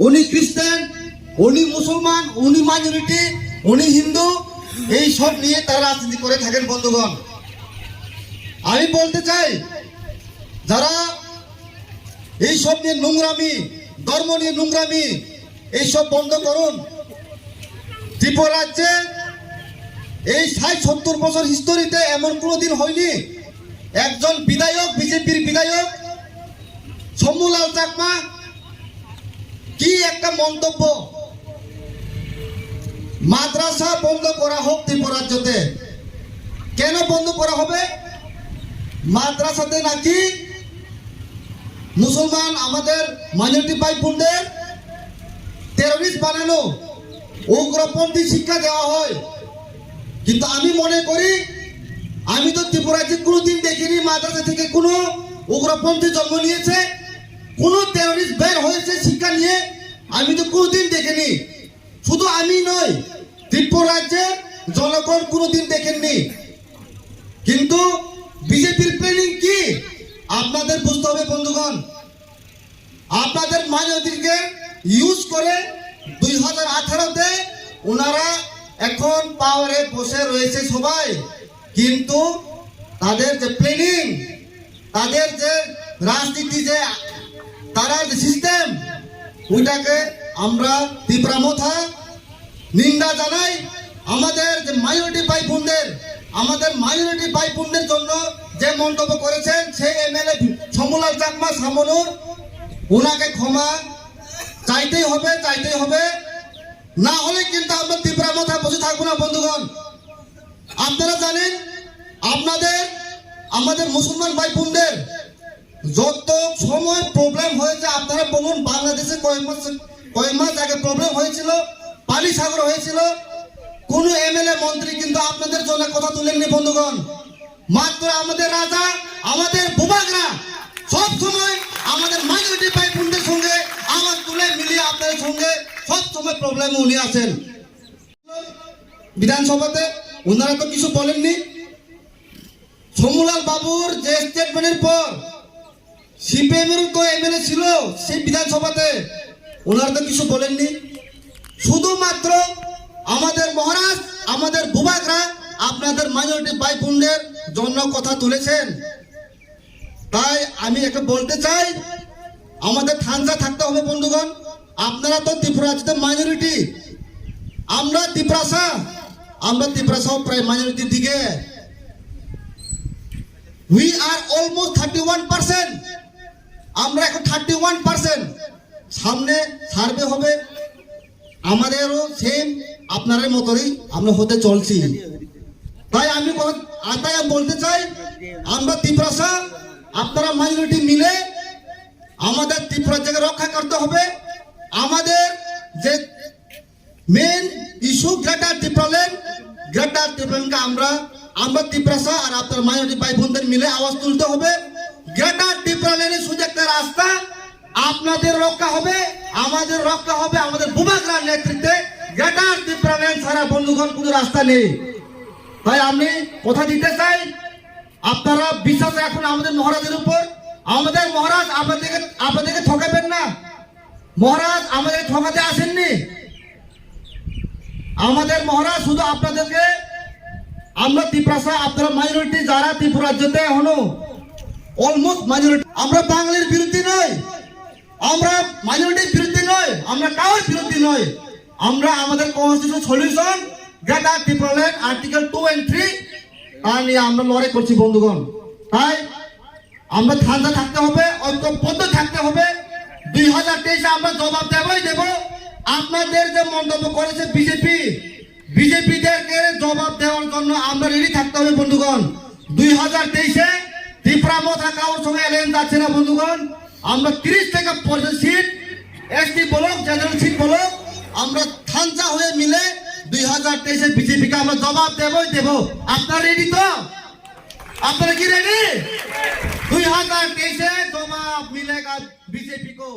উনি খ্রিস্টান, উনি মুসলমান, উনি মাইনরিটি, উনি হিন্দু, এই সব নিয়ে তারা রাজনীতি করে থাকেন বন্ধুগণ। আমি বলতে চাই, যারা এই সব নিয়ে নোংরামি, ধর্ম নিয়ে নোংরামি, এইসব বন্ধ করুন। ত্রিপুরা রাজ্যে এই ৬০-৭০ বছর হিস্টোরিতে এমন কোনোদিন হয়নি একজন বিধায়ক, বিজেপির বিধায়ক শম্ভুলাল চাকমা কি একটা মন্তব্য, মাদ্রাসা বন্ধ করা হোক ত্রিপুরা রাজ্যতে। কেন বন্ধ করা হবে? মাদ্রাসাতে নাকি মুসলমান আমাদের মাইনরিটি ভাই বোনদের টেররিস্ট বানানো, উগ্রপন্থী শিক্ষা দেওয়া হয়। কিন্তু আমি মনে করি, আমি তো ত্রিপুরাতে কোনোদিন দেখিনি মাদ্রাসা থেকে কোনো উগ্রপন্থী জন্ম নিয়েছে, কোনো টেররিস্ট বের হয়েছে শিক্ষা নিয়ে, আমি তো কোনোদিন দেখিনি। শুধু আমি নয়, ত্রিপুরা রাজ্যের জনগণ কোনোদিন দেখেননি। কিন্তু বিজেপির প্ল্যানিং কি আপনাদের বুঝতে হবে বন্ধুগণ। আপনাদের মাইনরিটিকে ইউজ করে 2018-তে ওনারা এখন পাওয়ারে বসে রয়েছে সবাই, কিন্তু তাদের যে প্ল্যানিং, তাদের যে রাজনীতি, যে তারা যে সিস্টেম, ওইটাকে আমরা তীব্র মাথা নিন্দা জানাই। আমাদের যে মাইনরিটি ভাই বোনদের, আমাদের মাইনরিটি ভাই বোনদের জন্য যে মন্তব্য করেছেন সেই এমএলএ শম্ভুলাল চাকমা সামনুর, ওনাকে ক্ষমা চাইতেই হবে, চাইতেই হবে। না হলে কিন্তু আমরা তীব্র মাথা বসে থাকবো না বন্ধুগণ। আপনারা জানেন, আমাদের মুসলমান ভাই বোনদের যত সময় প্রবলেম হয়েছে, আপনারা বলুন, বাংলাদেশে কয়েক মাস আগে প্রবলেম হয়েছিল, পানি সাগর হয়েছিল, কোন এমএলএ মন্ত্রী কিন্তু আপনাদের জন্য কথা তুলেননি বন্ধুগণ। মাত্র আমাদের রাজা, আমাদের বুবাগরা সব সময় আমাদের মাইনরিটি ভাই বোনদের সঙ্গে আওয়াজ তুলে মিলিয়ে আপনাদের সঙ্গে সব সময় প্রবলেম উনি আছেন। বিধানসভাতে ওনারা তো কিছু বলেননি। শম্ভুলাল বাবুর যে স্টেটমেন্টের পর সিপিএমের তো এমএলএ ছিল সেই বিধানসভাতে, ওনারা তো কিছু বলেননি। শুধুমাত্র আমাদের মহারাজ, আমাদের বুবাগরা আপনাদের মাইনরিটি ভাই বোনদের জন্য কথা তুলেছেন। তাই আমি একটা বলতে চাই, আমাদের ঠান্ডা থাকতে হবে বন্ধুগণ। আপনারা তো ত্রিপুরা রাজ্যের মাইনরিটি, আমরা ত্রিপুরাসাও প্রায় মাইনরিটির দিকে। উই আর অলমোস্ট 31%, আমরা এখন 31%। সামনে সার্ভে হবে, আমাদেরও সেম আপনাদের মতোই আমরা হতে চলছি। তাই আমি বলতে চাই, আমরা ত্রিপুরা, আপনারা মাইনরিটি মিলে আমাদের ত্রিপুরা জায়গা রক্ষা করতে হবে। আমাদের যে মেন ইস্যু গ্রেটার ত্রিপুরাকে আমরা ত্রিপুরা আর আপনার মাইনরিটি ভাই বোনদের মিলে আওয়াজ তুলতে হবে। গ্রেটার ত্রিপুরা লেনের শুধু একটা রাস্তা, আপনাদের রক্ষা হবে, আমাদের রক্ষা হবে, আমাদের বুবাগরার নেতৃত্বে। গ্রেটার ত্রিপুরা লেন ছাড়া বন্ধুগণ কোনো রাস্তা নেই। তাই আমি কথা দিতে চাই, আপনারা বিশ্বাস রাখুন আমাদের মহারাজের উপর। আমাদের মহারাজ আপনাদেরকে ঠকাবেন না। মহারাজ আমাদের ঠকাতে আসেননি। আমাদের মহারাজ শুধু আপনাদেরকে, আমরা ত্রিপুরা, আপনারা মাইনরিটি যারা ত্রিপুরা রাজ্যতে হলো অলমোস্ট মাইনরিটি, আমরা বাঙালির বিরুদ্ধে নয়, আমরা মাইনরিটির বিরুদ্ধে নয়, আমরা কারোর বিরুদ্ধে নয়। আমরা আমাদের constitution solution greater Tripura land article 2 and 3 নিয়ে আমরা লড়াই করছি বন্ধুগণ। তাই আমরা ঠান্ডা থাকতে হবে, ঐক্যবদ্ধ থাকতে হবে। 2023-এ আমরা জবাব দেব। আপনাদের যে মন্তব্য করেছে বিজেপিদেরকে জবাব দেওয়ার জন্য আমরা রেডি থাকতে হবে বন্ধুগণ। 2023-এ ত্রিপুরা মথা কারোর সঙ্গে অ্যালায়েন্স আছে না বন্ধুগণ। আমরা 30 থেকে 50 seat ST block, general seat block, আমরা ঠান্ডা হয়ে মিলে 2023-এ বিজেপিকে আমরা জবাব দেব। আপনারা রেডি তো? আপনারা কি রেডি? 2023-এ জবাব মিলেगा बीजेपी को।